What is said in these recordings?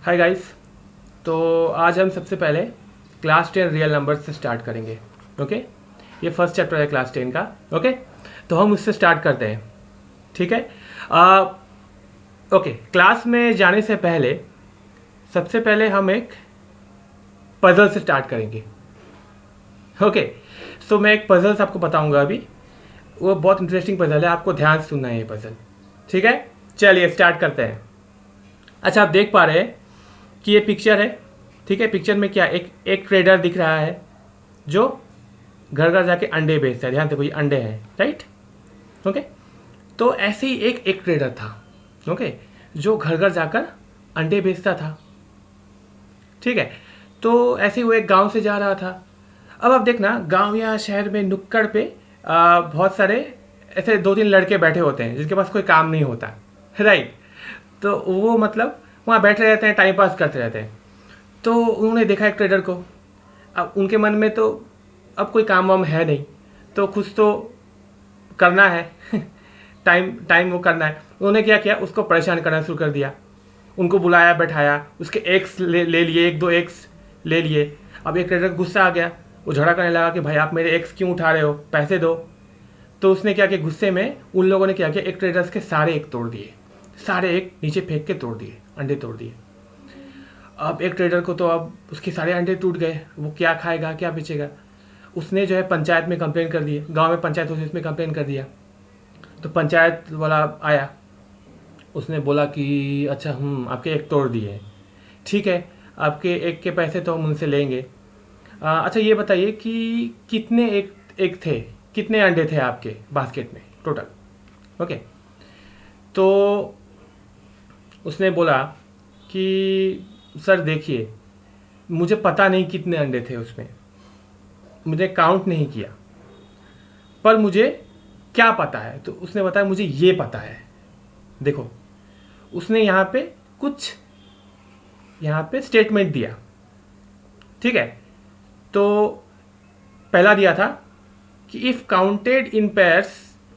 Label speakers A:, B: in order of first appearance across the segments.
A: Hi guys. तो आज हम सबसे पहले क्लास 10 रियल नंबर से स्टार्ट करेंगे। ओके, ये फर्स्ट चैप्टर है क्लास 10 का। ओके, तो हम उससे स्टार्ट करते हैं। ठीक है। ओके, क्लास में जाने से पहले सबसे पहले हम एक पजल से स्टार्ट करेंगे। ओके, सो मैं एक पजल्स आपको बताऊंगा अभी। वो बहुत इंटरेस्टिंग पजल है, आपको ध्यान से सुनना है ये पजल। ठीक है, चलिए स्टार्ट करते हैं। अच्छा, आप देख पा रहे हैं कि ये पिक्चर है। ठीक है, पिक्चर में क्या एक ट्रेडर दिख रहा है जो घर घर जाके अंडे बेचता है। ध्यान से, कोई अंडे हैं, राइट। ओके, तो ऐसे ही एक ट्रेडर था। ओके, जो घर घर जाकर अंडे बेचता था। ठीक है, तो ऐसे ही वो एक गांव से जा रहा था। अब आप देखना, गांव या शहर में नुक्कड़ पे बहुत सारे ऐसे दो तीन लड़के बैठे होते हैं जिनके पास कोई काम नहीं होता, राइट। तो वो मतलब वहाँ बैठे रहते हैं, टाइम पास करते रहते हैं। तो उन्होंने देखा एक ट्रेडर को। अब उनके मन में तो अब कोई काम वाम है नहीं, तो कुछ तो करना है टाइम टाइम वो करना है। उन्होंने क्या किया, उसको परेशान करना शुरू कर दिया। उनको बुलाया, बैठाया, उसके एक्स ले लिए, एक दो एक्स ले लिए। अब एक ट्रेडर गुस्सा आ गया, वो झगड़ा करने लगा कि भाई आप मेरे एक्स क्यों उठा रहे हो, पैसे दो। तो उसने क्या किया, गुस्से में उन लोगों ने क्या किया, एक ट्रेडर्स के सारे एक तोड़ दिए, सारे एक नीचे फेंक के तोड़ दिए, अंडे तोड़ दिए। अब एक ट्रेडर को तो अब उसके सारे अंडे टूट गए, वो क्या खाएगा, क्या बेचेगा। उसने जो है पंचायत में कंप्लेन कर दी, गांव में पंचायत होती है, उसमें कंप्लेन कर दिया। तो पंचायत वाला आया, उसने बोला कि अच्छा आपके एक तोड़ दिए, ठीक है, आपके एक के पैसे तो हम उनसे लेंगे। अच्छा ये बताइए कि कितने एक थे, कितने अंडे थे आपके बास्केट में टोटल। ओके, तो उसने बोला कि सर देखिए, मुझे पता नहीं कितने अंडे थे उसमें, मुझे काउंट नहीं किया, पर मुझे क्या पता है। तो उसने बताया मुझे ये पता है। देखो, उसने यहाँ पे कुछ स्टेटमेंट दिया। ठीक है, तो पहला दिया था कि if counted in pairs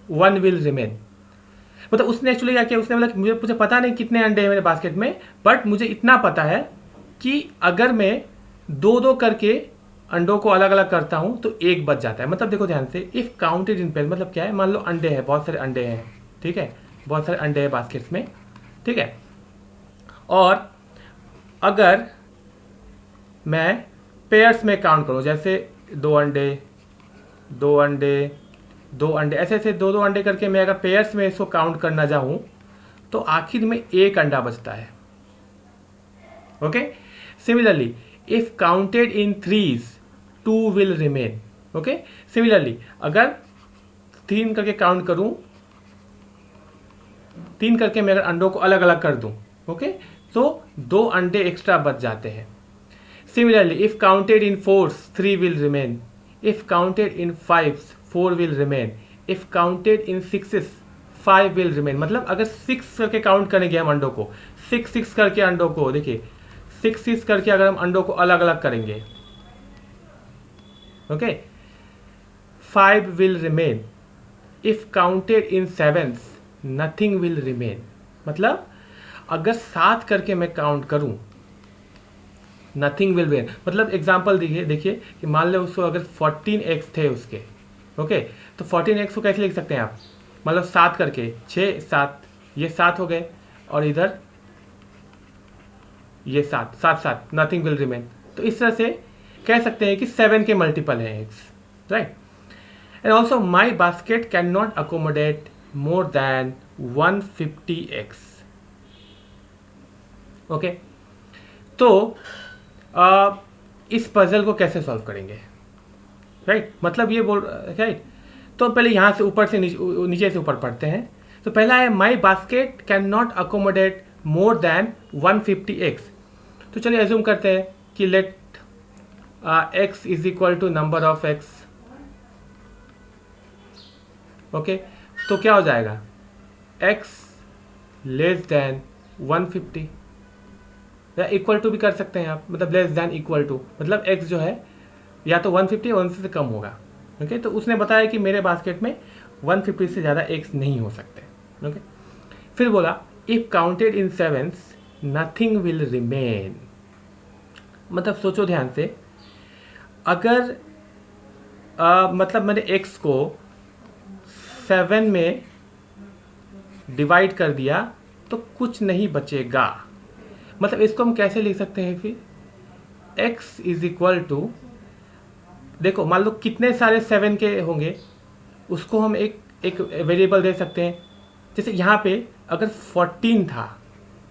A: one will remain. मतलब उसने एक्चुअली क्या किया, उसने बोला कि मुझे पता नहीं कितने अंडे हैं मेरे बास्केट में, बट मुझे इतना पता है कि अगर मैं दो दो करके अंडों को अलग अलग करता हूं तो एक बच जाता है। मतलब देखो ध्यान से, इफ काउंटेड इन पेयर मतलब क्या है, मान लो अंडे हैं, बहुत सारे अंडे हैं। ठीक है, बहुत सारे अंडे हैं बास्केट्स में। ठीक है, और अगर मैं पेयर्स में काउंट करूं, जैसे दो अंडे, दो अंडे, दो अंडे, ऐसे ऐसे दो दो अंडे करके मैं अगर पेयर्स में इसको काउंट करना चाहूं तो आखिर में एक अंडा बचता है। Okay, similarly if counted in threes two will remain. Okay, similarly अगर तीन करके काउंट करूं, तीन करके मैं अगर अंडों को अलग अलग कर दूं, ओके, तो दो अंडे एक्स्ट्रा बच जाते हैं। Similarly if counted in force three will remain, if counted in fives four will remain, if counted in sixes five will remain. मतलब अगर सिक्स करके काउंट करेंगे हम अंडों को, सिक्स करके अंडों को, देखिए सिक्स करके अगर हम अंडों को अलग अलग करेंगे, okay, five will remain. If counted in sevens nothing will remain. मतलब अगर 7 करके मैं काउंट करूं, नथिंग विल रिमेन। मतलब एग्जांपल देखिए कि मान लो उसको अगर 14 एक्स थे उसके, ओके, तो 14 एक्स को कैसे लिख सकते हैं आप, मतलब 7 करके, 6 7, ये 7 हो गए, और इधर ये 7 7 7, नथिंग विल रिमेन। तो इस तरह से कह सकते हैं कि 7 के मल्टीपल हैं x, right. And also my basket can not accommodate more than 150 x. Okay, तो इस पजल को कैसे सॉल्व करेंगे, राइट। मतलब ये बोल, राइट। तो पहले यहाँ से ऊपर से नीचे से ऊपर पढ़ते हैं। तो पहला है my basket can not accommodate more than 150 x. तो चलिए एज्यूम करते हैं कि let x is equal to number of x. Okay, तो क्या हो जाएगा, एक्स लेस देन 150, या इक्वल टू भी कर सकते हैं आप, मतलब लेस देन इक्वल टू, मतलब एक्स जो है या तो 150 या 150 से कम होगा। ओके, तो उसने बताया कि मेरे बास्केट में 150 से ज़्यादा एक्स नहीं हो सकते। ओके, फिर बोला if counted in sevens nothing will remain. मतलब सोचो ध्यान से, अगर मतलब मैंने x को 7 में डिवाइड कर दिया तो कुछ नहीं बचेगा। मतलब इसको हम कैसे लिख सकते हैं फिर, x इज इक्वल टू, देखो मान लो कितने सारे 7 के होंगे, उसको हम एक वेरिएबल दे सकते हैं। जैसे यहाँ पे अगर 14 था,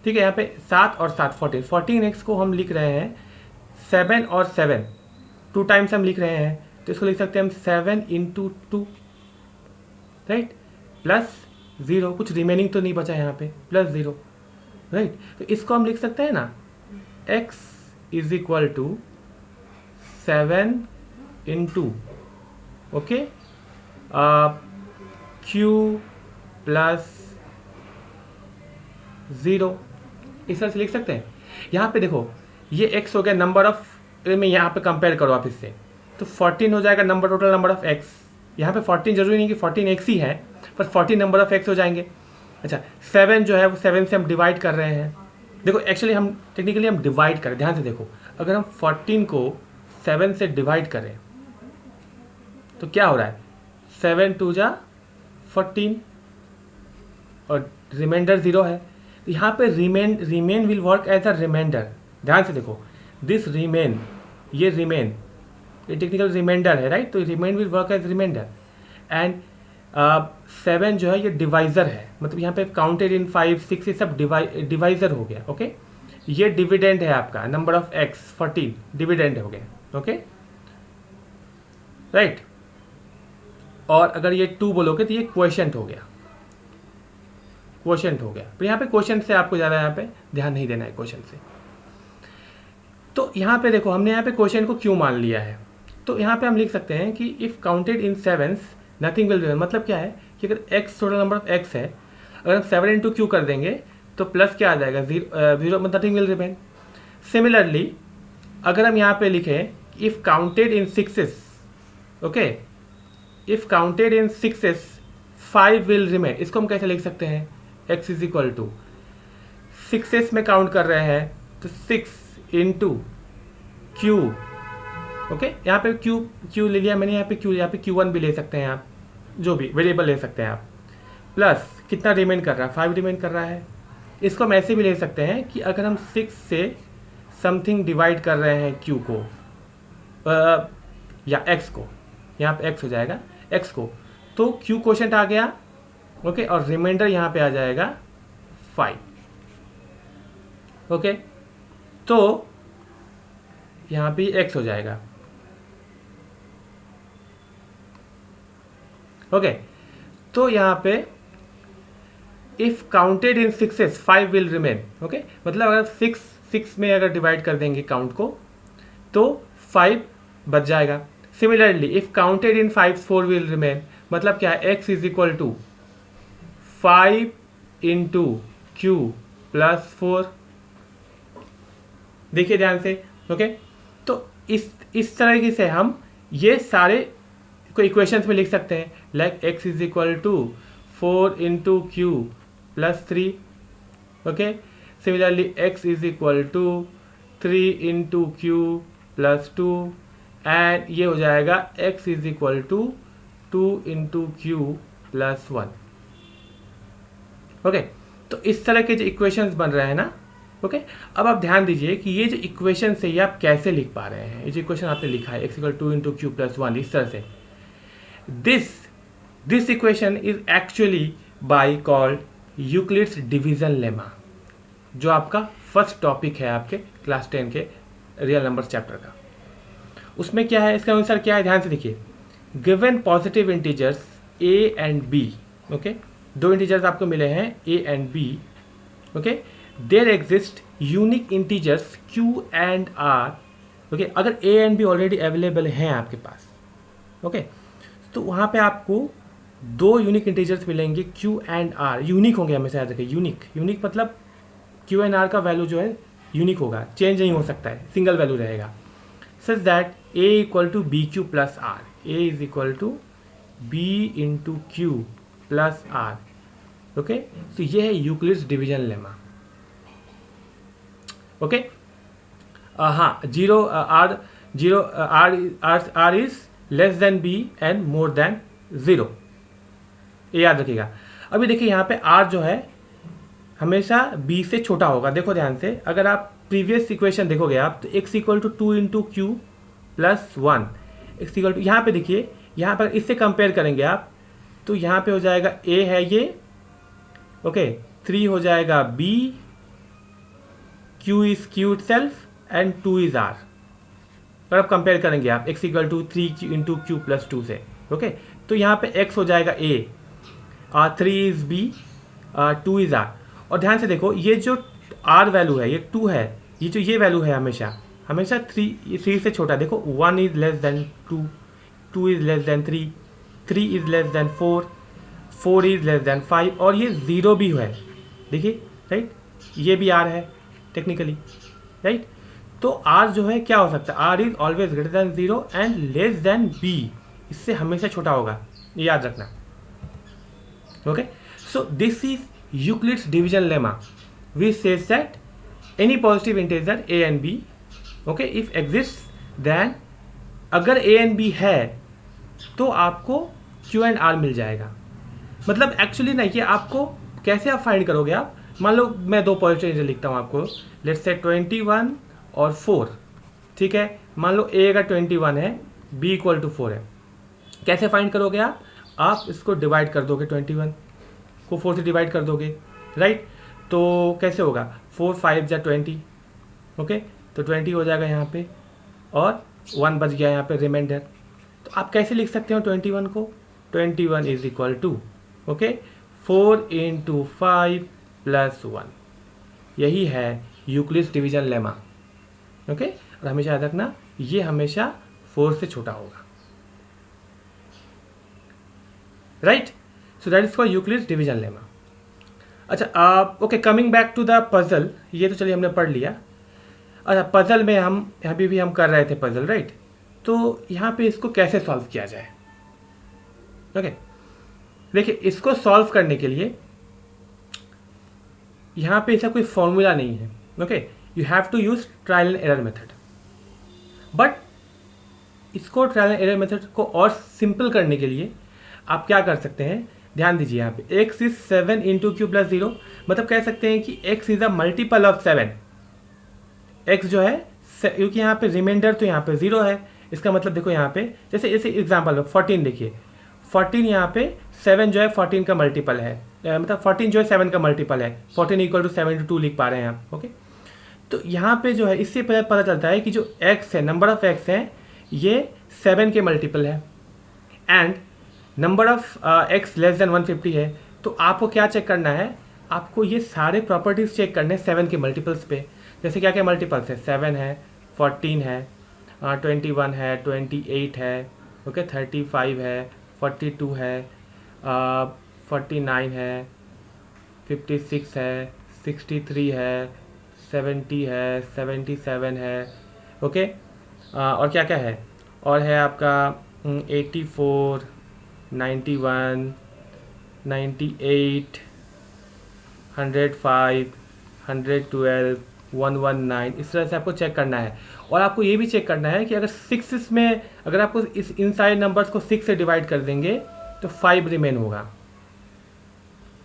A: ठीक है, यहाँ पे 7 और 7 14x को हम लिख रहे हैं 7 और 7 2 टाइम्स हम लिख रहे हैं, तो इसको लिख सकते हैं हम 7 इंटू 2, राइट, प्लस 0, कुछ रिमेनिंग तो नहीं बचा यहाँ पे, प्लस 0, राइट। तो इसको हम लिख सकते हैं ना, x is equal to 7 into, okay, q plus 0, इस तरह से लिख सकते हैं। यहाँ पे देखो ये x हो गया नंबर ऑफ, में यहाँ पे कंपेयर करो आप इससे, तो 14 हो जाएगा number, total number of x। यहाँ पे 14 जरूरी नहीं कि 14 x ही है, पर 14 नंबर ऑफ x हो जाएंगे। अच्छा 7 जो है वो 7 से हम डिवाइड कर रहे हैं। देखो एक्चुअली हम टेक्निकली हम डिवाइड करें, ध्यान से देखो, अगर हम 14 को 7 से डिवाइड करें तो क्या हो रहा है, 7 2 जा 14 और रिमाइंडर 0 है। तो यहाँ पे remain will work as a reminder. ध्यान से देखो, दिस रिमेन, ये रिमेन, ये टेक्निकल रिमाइंडर है, राइट। तो remain will work as reminder and 7 जो है ये डिवाइजर है, मतलब यहाँ पे काउंटेड इन 5 6 ये सब डिवाइजर हो गया, ओके। ये डिविडेंड है आपका, नंबर ऑफ x 14 डिविडेंड हो गया, ओके, राइट। और अगर ये 2 बोलोगे तो ये क्वोशिएंट हो गया, क्वोशिएंट हो गया। तो यहाँ पे क्वोशिएंट से आपको ज़्यादा यहाँ पे ध्यान नहीं देना है, क्वोशिएंट से। तो यहाँ पे देखो हमने यहाँ पे क्वोशिएंट को क्यों मान लिया है, तो यहाँ पे हम लिख सकते हैं कि if counted in 7s nothing will remain. मतलब क्या है कि अगर x total number of x है, अगर हम 7 इंटू क्यू कर देंगे तो प्लस क्या आ जाएगा, 0 मतलब नथिंग विल रिमेन। सिमिलरली अगर हम यहाँ पे लिखें if counted in 6s, okay, if counted in 6s 5 will remain, इसको हम कैसे लिख सकते हैं, x is equal to 6s में काउंट कर रहे हैं तो 6 इंटू क्यू, ओके, यहाँ पे क्यू ले लिया मैंने, यहाँ पे Q1 भी ले सकते हैं आप, जो भी वेरिएबल ले सकते हैं आप, प्लस कितना रिमेन कर रहा है, 5 रिमेन कर रहा है। इसको हम ऐसे भी ले सकते हैं कि अगर हम 6 से समथिंग डिवाइड कर रहे हैं Q को या x को, यहाँ पे x हो जाएगा, x को, तो Q क्वोशिएंट आ गया, ओके, और रिमाइंडर यहाँ पे आ जाएगा 5, ओके। तो यहाँ पे x हो जाएगा, ओके। तो यहाँ पे if counted in 6s 5 will remain, okay, मतलब अगर 6 में अगर डिवाइड कर देंगे काउंट को तो 5 बच जाएगा। Similarly if counted in 5 4 will remain, मतलब क्या है, x is equal to 5 into q plus 4। देखिए ध्यान से, ओके। तो इस तरीके से हम ये सारे को इक्वेशंस में लिख सकते हैं, like x is equal to 4 into q plus 3, okay. Similarly x is equal to 3 into q plus 2 and ये हो जाएगा x is equal to 2 into q plus 1, okay. तो इस तरह के जो इक्वेशंस बन रहे हैं ना, ओके। अब आप ध्यान दीजिए कि ये जो इक्वेशन है ये आप कैसे लिख पा रहे हैं। ये जो इक्वेशन आपने लिखा है x equal 2 into q plus 1, इस तरह से, this equation is actually by called Euclid's division lemma, जो आपका फर्स्ट टॉपिक है आपके क्लास 10 के रियल नंबर्स चैप्टर का। उसमें क्या है, इसका आंसर क्या है, ध्यान से देखिए। Given positive integers a and b, okay, दो इंटीजर्स आपको मिले हैं a and b, okay, there exist unique integers q and r, okay. अगर a and b already available हैं आपके पास, ओके, तो वहाँ पे आपको दो यूनिक इंटीजर्स मिलेंगे q एंड r, यूनिक होंगे, हमेशा याद रखिए, यूनिक मतलब q एंड r का वैल्यू जो है यूनिक होगा, चेंज नहीं हो सकता है, सिंगल वैल्यू रहेगा। Such that a equal to b q plus r, a is equal to b into q plus r, okay. तो ये है यूक्लिड्स डिवीजन लेमा, ओके। हाँ, r is less than b and more than 0, ये याद रखिएगा। अभी देखिए यहाँ पे आर जो है हमेशा बी से छोटा होगा। देखो ध्यान से, अगर आप प्रीवियस इक्वेशन देखोगे आप, तो x equal to 2 into q plus 1, x equal to, यहाँ पे देखिए, यहाँ पर इससे कंपेयर करेंगे आप, तो यहाँ पे हो जाएगा a है ये, ओके, 3 हो जाएगा b, q is q itself and 2 is r। अगर आप कंपेयर करेंगे आप x equal to 3 into q plus 2 से, ओके, तो यहाँ पे x हो जाएगा a, 3 is b, 2 is r। और ध्यान से देखो, ये जो r वैल्यू है ये 2 है, ये वैल्यू है हमेशा 3 से छोटा। देखो 1 is less then 2, 2 is less then 3, 3 is less then 4, 4 is less then 5, और ये 0 भी है, देखिए, राइट, ये भी r है टेक्निकली, राइट। तो r जो है क्या हो सकता है, r is always greater than 0 and less than b, इससे हमेशा छोटा होगा, ये याद रखना, okay. So this is Euclid's division lemma, which says that any positive integer a and b, okay, if exists, then अगर a and b है तो आपको q and r मिल जाएगा। मतलब एक्चुअली नहीं, ये आपको कैसे आप फाइंड करोगे, आप मान लो मैं दो पॉजिटिव इंटीजर लिखता हूँ आपको, लेट्स से 21 और 4, ठीक है। मान लो a अगर 21 है, b इक्वल टू 4 है, कैसे फाइंड करोगे आप इसको डिवाइड कर दोगे, 21 को 4 से डिवाइड कर दोगे, राइट। तो कैसे होगा, 4 5 जा 20, ओके, तो 20 हो जाएगा यहाँ पे, और 1 बच गया यहाँ पे रिमाइंडर। तो आप कैसे लिख सकते हो 21 को, 21 is equal to, okay, 4 into 5 plus 1, यही है यूक्लिड्स डिवीजन लेमा, ओके। और हमेशा याद रखना, ये हमेशा 4 से छोटा होगा, right. So that is for Euclid's division lemma. अच्छा, okay, coming back to the puzzle, ये तो चलिए हमने पढ़ लिया। अच्छा, पजल में हम अभी भी हम कर रहे थे पजल, राइट। तो यहाँ पे इसको कैसे सॉल्व किया जाए, ओके। देखिए, इसको सॉल्व करने के लिए यहाँ पे ऐसा कोई फॉर्मूला नहीं है, okay. You have to use trial and error method. But इसको ट्रायल एंड एरर मेथड को और सिंपल करने के लिए आप क्या कर सकते हैं, ध्यान दीजिए यहाँ पे, x is 7 into q plus 0, मतलब कह सकते हैं कि x is a multiple of 7। x जो है, क्योंकि यहाँ पे रिमाइंडर तो यहाँ पे 0 है, इसका मतलब देखो यहाँ पे, जैसे एग्जांपल में 14 देखिए, 14 यहाँ पे 7 जो है 14 का मल्टीपल है, मतलब 14 जो है 7 का मल्टीपल है, 14 इक्वल टू 72 लिख पा रहे हैं आप, ओके। तो यहाँ पे जो है, इससे पता चलता है कि जो x है, नंबर ऑफ x है, ये 7 के मल्टीपल है, and number of x less than 150 है। तो आपको क्या चेक करना है, आपको ये सारे प्रॉपर्टीज चेक करने हैं 7 के मल्टीपल्स पे। जैसे क्या क्या मल्टीपल्स है, 7 है, 14 है, 21 है, 28 है, ओके, 35 है, 42 है, 49 है, 56 है, 63 है, 70 है, 77 है, ओके। और क्या क्या है, और है आपका 84, 91, 98, 105, 112, 119, इस तरह से आपको चेक करना है। और आपको ये भी चेक करना है कि अगर 6 में, अगर आपको इस इन सारे नंबर्स को 6 से डिवाइड कर देंगे तो 5 रिमेन होगा,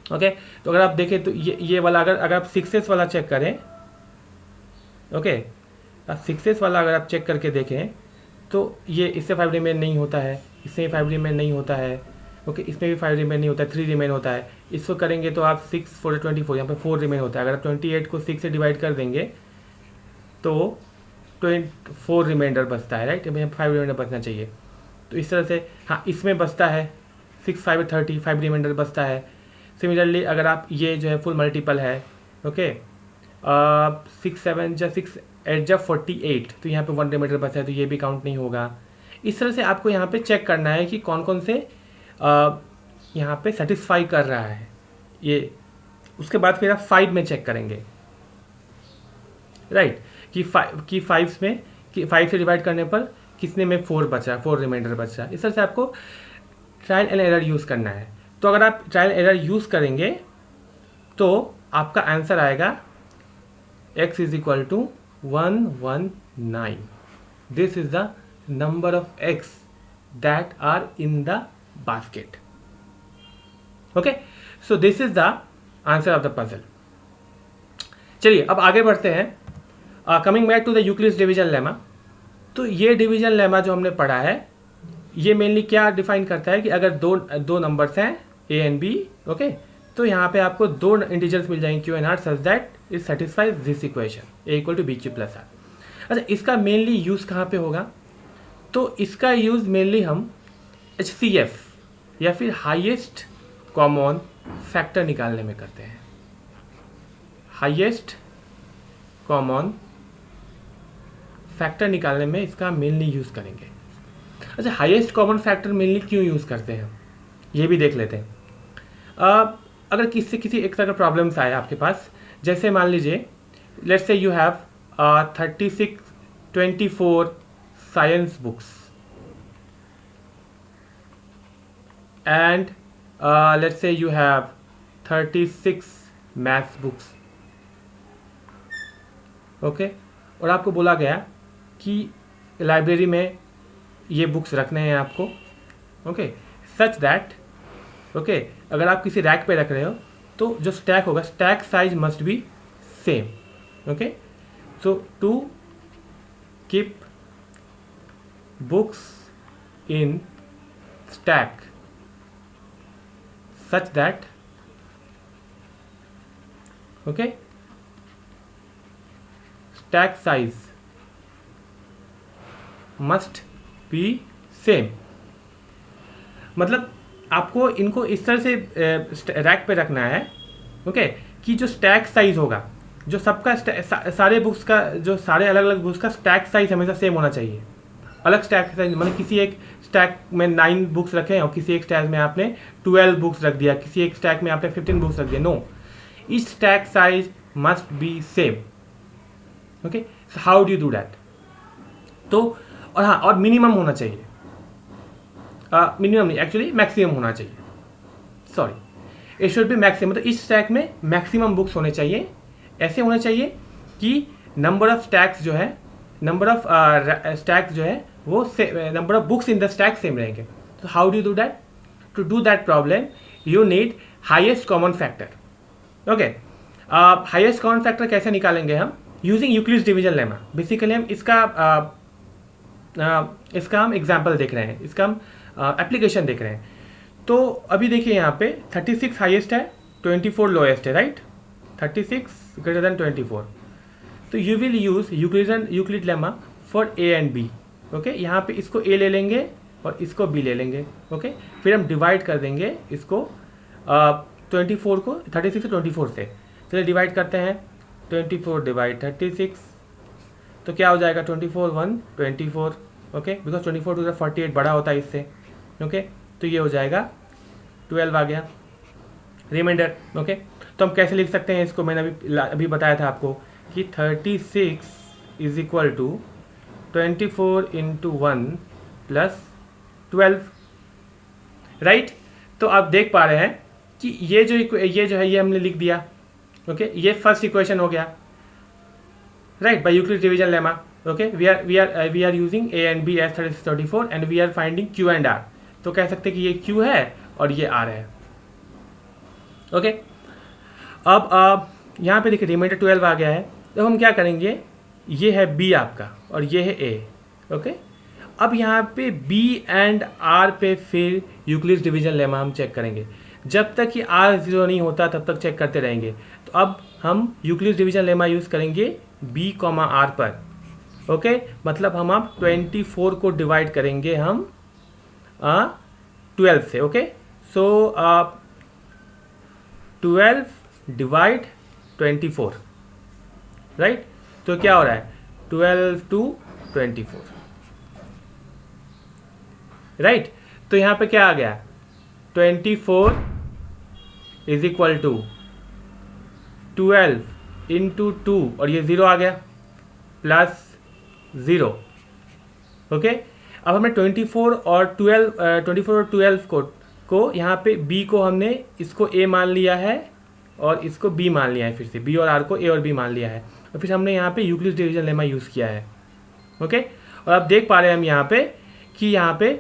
A: ओके। तो अगर आप देखें तो ये वाला, अगर आप 6s वाला चेक करें, ओके, 6s वाला अगर आप चेक करके देखें तो ये इससे 5 रिमेन नहीं होता है, इससे 5 रिमेन नहीं होता है, ओके, इसमें भी 5 रिमेन नहीं होता है, 3 रिमेन होता है। इसको करेंगे तो आप 6 4 24, यहाँ पे 4 रिमेन होता है। अगर आप 28 को 6 से डिवाइड कर देंगे तो 4 रिमाइंडर बचता है, राइट, यहाँ 5 रिमाइंडर बचना चाहिए। तो इस तरह से, हाँ, इसमें बचता है 6 5 30, 5 रिमाइंडर बचता है। सिमिलरली अगर आप ये जो है फुल मल्टीपल है, ओके, 6 7 जा 6 8 जा 48, तो यहाँ पे 1 रिमाइंडर बचा है, तो ये भी काउंट नहीं होगा। इस तरह से आपको यहाँ पे चेक करना है कि कौन कौन से यहाँ पे सेटिस्फाई कर रहा है ये। उसके बाद फिर आप 5 में चेक करेंगे, राइट, कि 5 में, कि 5 से डिवाइड करने पर किसने में 4 बचा, 4 रिमाइंडर बचा। इस तरह से आपको ट्रायल एंड एरर यूज़ करना है। तो अगर आप ट्रायल एरर यूज़ करेंगे तो आपका आंसर आएगा x is equal to 119. This is the number of eggs that are in the basket. Okay, so this is the answer of the puzzle. चलिए अब आगे बढ़ते हैं. Coming back to the Euclid's division lemma. तो ये division lemma जो हमने पढ़ा है ये मेनली क्या डिफाइन करता है कि अगर दो नंबर्स हैं ए एंड बी, ओके, तो यहाँ पे आपको दो इंटीजर्स मिल जाएंगे q and r such that it satisfies this equation a equal to b q plus r. अच्छा, इसका मेनली यूज़ कहाँ पे होगा? तो इसका यूज़ मेनली हम HCF या फिर हाईएस्ट कॉमन फैक्टर निकालने में करते हैं. हाईएस्ट कॉमन फैक्टर निकालने में इसका मेनली यूज़ करेंगे. अच्छा, हाईएस्ट कॉमन फैक्टर मेनली क्यों यूज़ करते हैं ये भी देख लेते हैं. अगर किसी एक तरह का प्रॉब्लम्स आए आपके पास, जैसे मान लीजिए let's say you have 24 science books and let's say you have 36 maths books, okay, और आपको बोला गया कि लाइब्रेरी में ये बुक्स रखने हैं आपको, ओके, सच दैट, ओके, अगर आप किसी रैक पे रख रहे हो तो जो स्टैक होगा, stack size must be same. Okay, so to keep books in stack such that, okay, stack size must be same. मतलब आपको इनको इस तरह से रैक पे रखना है, ओके, कि जो स्टैक साइज होगा, जो सबका सारे बुक्स का, जो सारे अलग अलग बुक्स का स्टैक साइज हमेशा सेम होना चाहिए. अलग स्टैक साइज मतलब किसी एक स्टैक में 9 बुक्स रखे और किसी एक स्टैक में आपने 12 बुक्स रख दिया, किसी एक स्टैक में आपने 15 बुक्स रख दिया. No, each stack size must be same. Okay, so how do you do that? तो और हाँ, और मिनिमम होना चाहिए. मिनिमम नहीं, एक्चुअली मैक्सिमम होना चाहिए. Sorry, it should be maximum. मतलब इस स्टैक में मैक्सिमम बुक्स होने चाहिए. ऐसे होने चाहिए कि नंबर ऑफ स्टैक्स जो है, नंबर ऑफ स्टैक्स जो है वो number of books in the stack same रहेंगे. तो how do you do that? To do that problem you need highest common factor. Okay, highest common factor कैसे निकालेंगे हम? Using Euclid's division lemma. Basically हम इसका हम एग्जाम्पल देख रहे हैं, इसका हम एप्लीकेशन देख रहे हैं. तो अभी देखिए यहाँ पे 36 हाईएस्ट है, 24 लोएस्ट है, राइट? 36 greater than 24. तो you will use Euclid lemma for a and b. Okay, यहाँ पे इसको ए ले लेंगे और इसको बी ले लेंगे. ओके, फिर हम डिवाइड कर देंगे इसको 24 को 36 से 24 से. चलिए डिवाइड करते हैं. 24 डिवाइड 36, तो क्या हो जाएगा? 24 1 24. ओके, बिकॉज 24 टू 48 बड़ा होता है इससे. ओके, तो ये हो जाएगा 12 आ गया रिमाइंडर. ओके, तो हम कैसे लिख सकते हैं इसको? मैंने अभी बताया था आपको कि 36 is equal to 24 into 1 plus 12, right? तो आप देख पा रहे हैं कि ये जो है ये हमने लिख दिया. ओके, ये फर्स्ट इक्वेशन हो गया, right, by Euclid division lemma. Okay, we are using a and b as 36 34 and we are finding q and r. तो कह सकते हैं कि ये क्यू है और ये आर है. ओके, अब यहाँ पे देखिए रिमाइंडर 12 आ गया है. तो हम क्या करेंगे? ये है बी आपका और ये है ए. ओके, अब यहाँ पे बी एंड आर पे फिर यूक्लिड्स डिवीजन लेमा हम चेक करेंगे. जब तक कि आर 0 नहीं होता तब तक चेक करते रहेंगे. तो अब हम यूक्लिड्स डिवीजन लेमा यूज़ करेंगे बी कॉमा आर पर. ओके, मतलब हम अब 24 को डिवाइड करेंगे हम 12 से. ओके, सो 12 डिवाइड 24, राइट? तो क्या हो रहा है? 12 टू 24, राइट? तो यहाँ पे क्या आ गया? 24 इज इक्वल टू 12 इंटू 2 और ये 0 आ गया प्लस 0. ओके, अब हमने 24 और 12 को यहाँ पे b को हमने इसको a मान लिया है और इसको b मान लिया है. फिर से b और r को a और b मान लिया है. और फिर हमने यहाँ पे यूक्लिड डिवीजन लेमा यूज़ किया है। ओके, और आप देख पा रहे हैं हम यहाँ पे कि यहाँ पे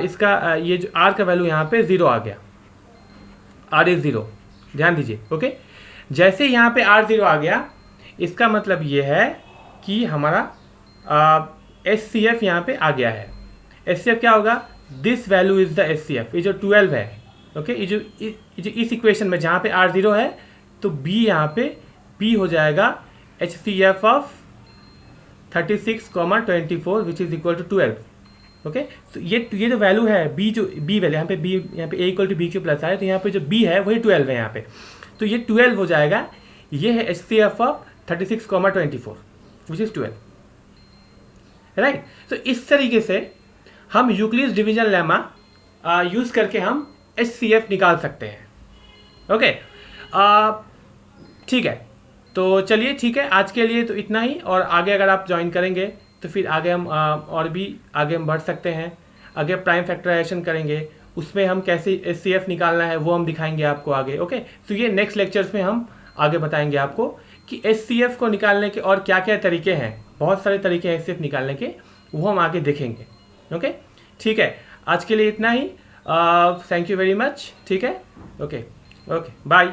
A: इसका ये जो आर का वैल्यू यहाँ पे 0 आ गया, आर इज 0, ध्यान दीजिए। ओके, जैसे यहाँ पे आर 0 आ गया, इसका मतलब ये है कि हमारा एस सी एफ यहाँ पे आ गया है। एस सी एफ क्या होगा, this value is the S C F, ये जो 12 है। ओके, ये जो इस इक्वेशन में जहाँ पे आर 0 है तो बी यहाँ पे बी हो जाएगा H C F of 36,24 which is equal to 12। Okay, तो ये जो वैल्यू है बी, जो बी वैल्यू यहाँ पे बी, यहाँ पे a equal to b q plus है, तो यहाँ पे जो बी है वही 12 है यहाँ पे, तो ये 12 हो जाएगा। ये है H C F of 36,24 which is 12, right. तो इस तरीके से हम यूक्लिड डिवीजन लेमा यूज करके हम एच सी एफ निकाल सकते हैं। ओके, ठीक है, तो चलिए ठीक है, आज के लिए तो इतना ही, और आगे अगर आप ज्वाइन करेंगे तो फिर आगे हम और भी आगे हम बढ़ सकते हैं। आगे प्राइम फैक्टराइजेशन करेंगे, उसमें हम कैसे एच सी एफ निकालना है वो हम दिखाएंगे आपको आगे। ओके, तो ये नेक्स्ट लेक्चर्स में हम आगे बताएंगे आपको कि एच सी एफ को निकालने के और क्या क्या तरीके हैं, बहुत सारे तरीके हैं एच सी एफ निकालने के, वो हम आगे देखेंगे। ओके, ठीक है, आज के लिए इतना ही। Thank you very much. ठीक है, ओके, बाय।